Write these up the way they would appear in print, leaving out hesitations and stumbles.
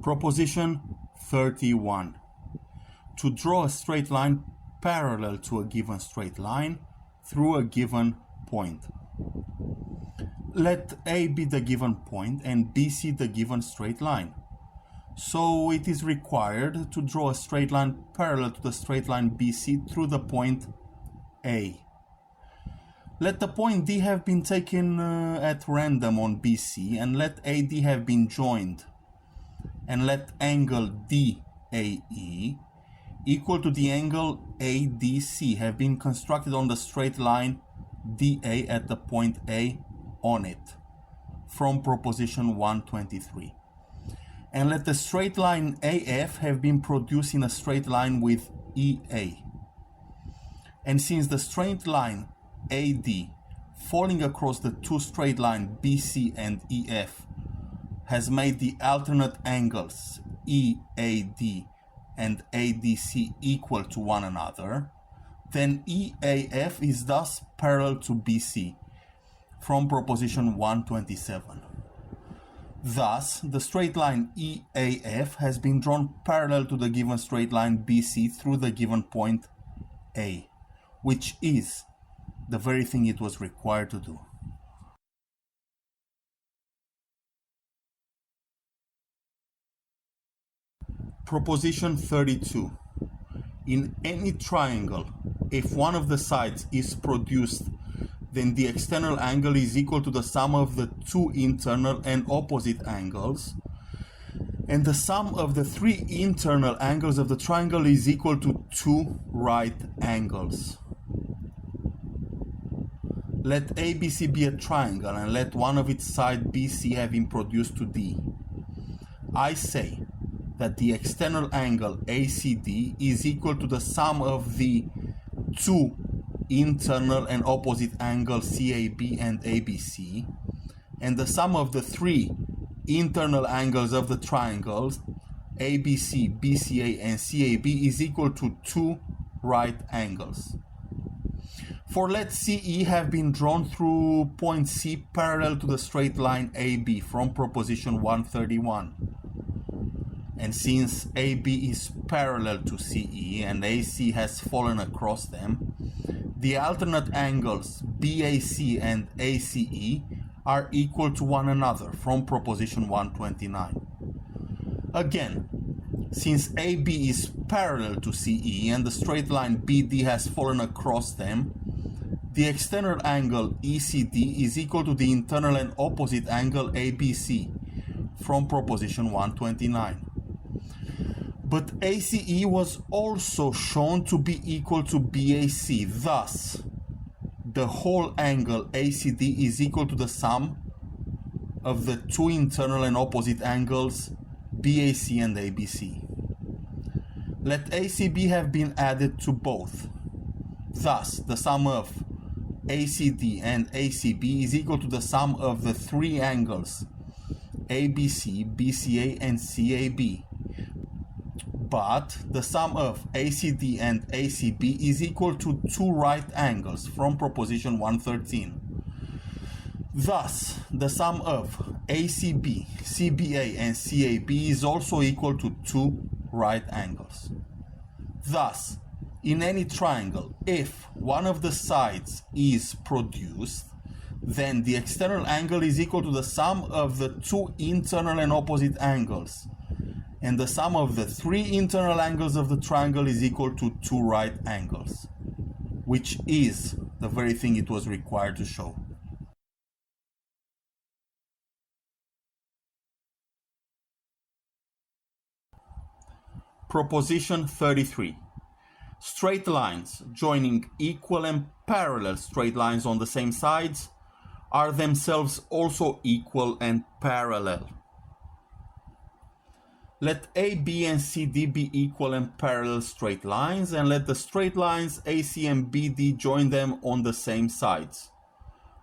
Proposition 31. To draw a straight line parallel to a given straight line through a given point. Let A be the given point and BC the given straight line. So it is required to draw a straight line parallel to the straight line BC through the point A. Let the point D have been taken at random on BC, and let AD have been joined, and let angle DAE equal to the angle ADC have been constructed on the straight line DA at the point A on it, from proposition 123. And let the straight line AF have been produced in a straight line with EA. And since the straight line AD falling across the two straight lines BC and EF has made the alternate angles EAD and ADC equal to one another, then EAF is thus parallel to BC, from proposition 127. Thus, the straight line EAF has been drawn parallel to the given straight line BC through the given point A, which is the very thing it was required to do. Proposition 32. In any triangle, if one of the sides is produced, then the external angle is equal to the sum of the two internal and opposite angles, and the sum of the three internal angles of the triangle is equal to two right angles. Let ABC be a triangle and let one of its sides BC have been produced to D. I say that the external angle ACD is equal to the sum of the two internal and opposite angles CAB and ABC, and the sum of the three internal angles of the triangles ABC, BCA and CAB is equal to two right angles. For let CE have been drawn through point C parallel to the straight line AB from proposition 131. And since AB is parallel to CE and AC has fallen across them, the alternate angles BAC and ACE are equal to one another from proposition 129. Again, since AB is parallel to CE and the straight line BD has fallen across them, the external angle ECD is equal to the internal and opposite angle ABC from proposition 129. But ACE was also shown to be equal to BAC. Thus, the whole angle ACD is equal to the sum of the two internal and opposite angles BAC and ABC. Let ACB have been added to both. Thus, the sum of ACD and ACB is equal to the sum of the three angles ABC, BCA and CAB. But the sum of ACD and ACB is equal to two right angles from proposition 113. Thus, the sum of ACB, CBA and CAB is also equal to two right angles. Thus, in any triangle, if one of the sides is produced, then the external angle is equal to the sum of the two internal and opposite angles, and the sum of the three internal angles of the triangle is equal to two right angles, which is the very thing it was required to show. Proposition 33. Straight lines joining equal and parallel straight lines on the same sides are themselves also equal and parallel. Let AB and CD be equal and parallel straight lines, and let the straight lines AC and BD join them on the same sides.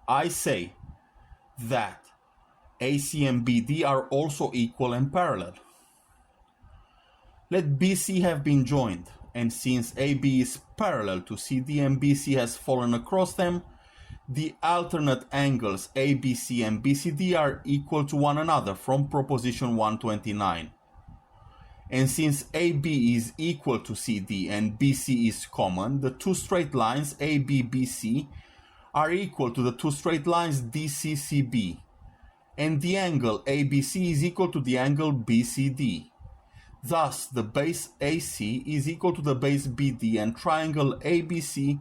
I say that AC and BD are also equal and parallel. Let BC have been joined, and since AB is parallel to CD and BC has fallen across them, the alternate angles ABC and BCD are equal to one another from proposition 129. And since AB is equal to CD and BC is common, the two straight lines AB, BC are equal to the two straight lines DC, CB. And the angle ABC is equal to the angle BCD. Thus, the base AC is equal to the base BD, and triangle ABC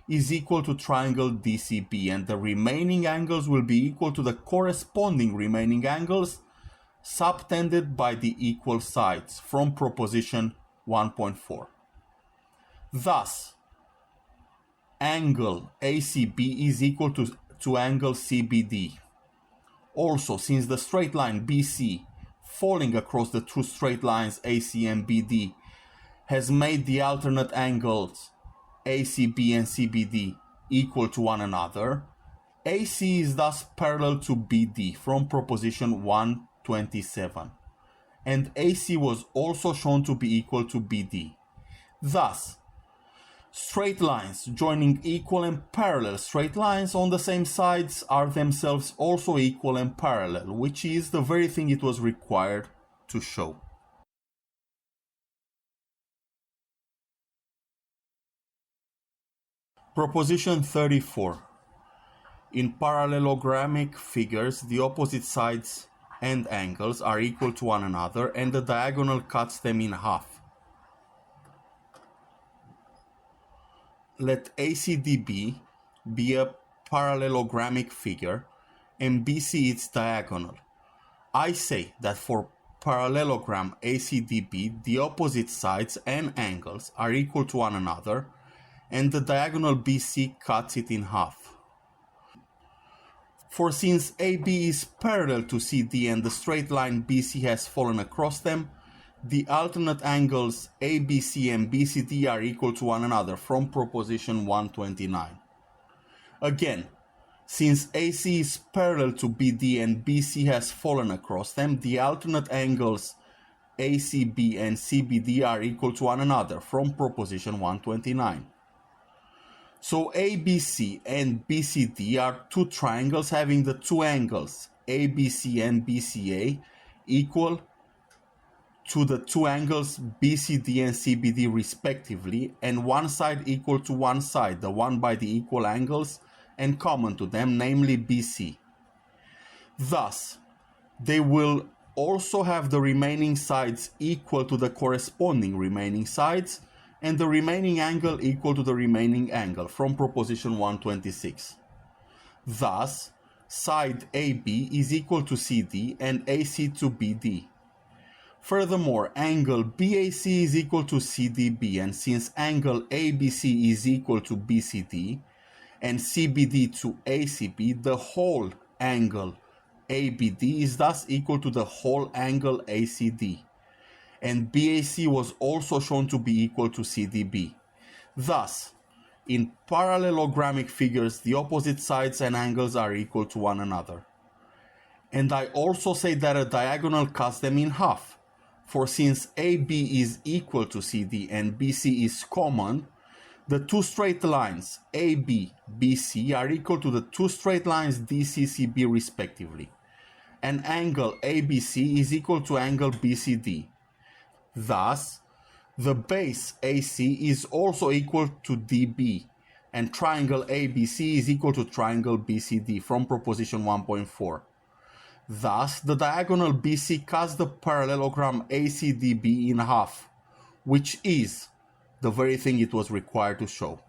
is equal to triangle DCB, and the remaining angles will be equal to the corresponding remaining angles subtended by the equal sides from proposition 1.4. Thus, angle ACB is equal to angle CBD. Also, since the straight line BC falling across the two straight lines AC and BD has made the alternate angles ACB and CBD equal to one another, AC is thus parallel to BD from proposition 127, and AC was also shown to be equal to BD. Thus, straight lines joining equal and parallel straight lines on the same sides are themselves also equal and parallel, which is the very thing it was required to show. Proposition 34. In parallelogramic figures, the opposite sides and angles are equal to one another and the diagonal cuts them in half. Let ACDB be a parallelogramic figure and BC its diagonal. I say that for parallelogram ACDB, the opposite sides and angles are equal to one another and the diagonal BC cuts it in half. For since AB is parallel to CD and the straight line BC has fallen across them, the alternate angles ABC and BCD are equal to one another from proposition 129. Again, since AC is parallel to BD and BC has fallen across them, the alternate angles ACB and CBD are equal to one another from proposition 129. So ABC and BCD are two triangles having the two angles ABC and BCA equal to the two angles BCD and CBD respectively, and one side equal to one side, the one by the equal angles and common to them, namely BC. Thus, they will also have the remaining sides equal to the corresponding remaining sides, and the remaining angle equal to the remaining angle from proposition 126. Thus, side AB is equal to CD and AC to BD. Furthermore, angle BAC is equal to CDB, and since angle ABC is equal to BCD and CBD to ACB, the whole angle ABD is thus equal to the whole angle ACD. And BAC was also shown to be equal to CDB. Thus, in parallelogramic figures, the opposite sides and angles are equal to one another. And I also say that a diagonal cuts them in half, for since AB is equal to CD and BC is common, the two straight lines AB, BC are equal to the two straight lines DC, CB respectively. And angle ABC is equal to angle BCD. Thus, the base AC is also equal to DB, and triangle ABC is equal to triangle BCD from proposition 1.4. Thus, the diagonal BC cuts the parallelogram ACDB in half, which is the very thing it was required to show.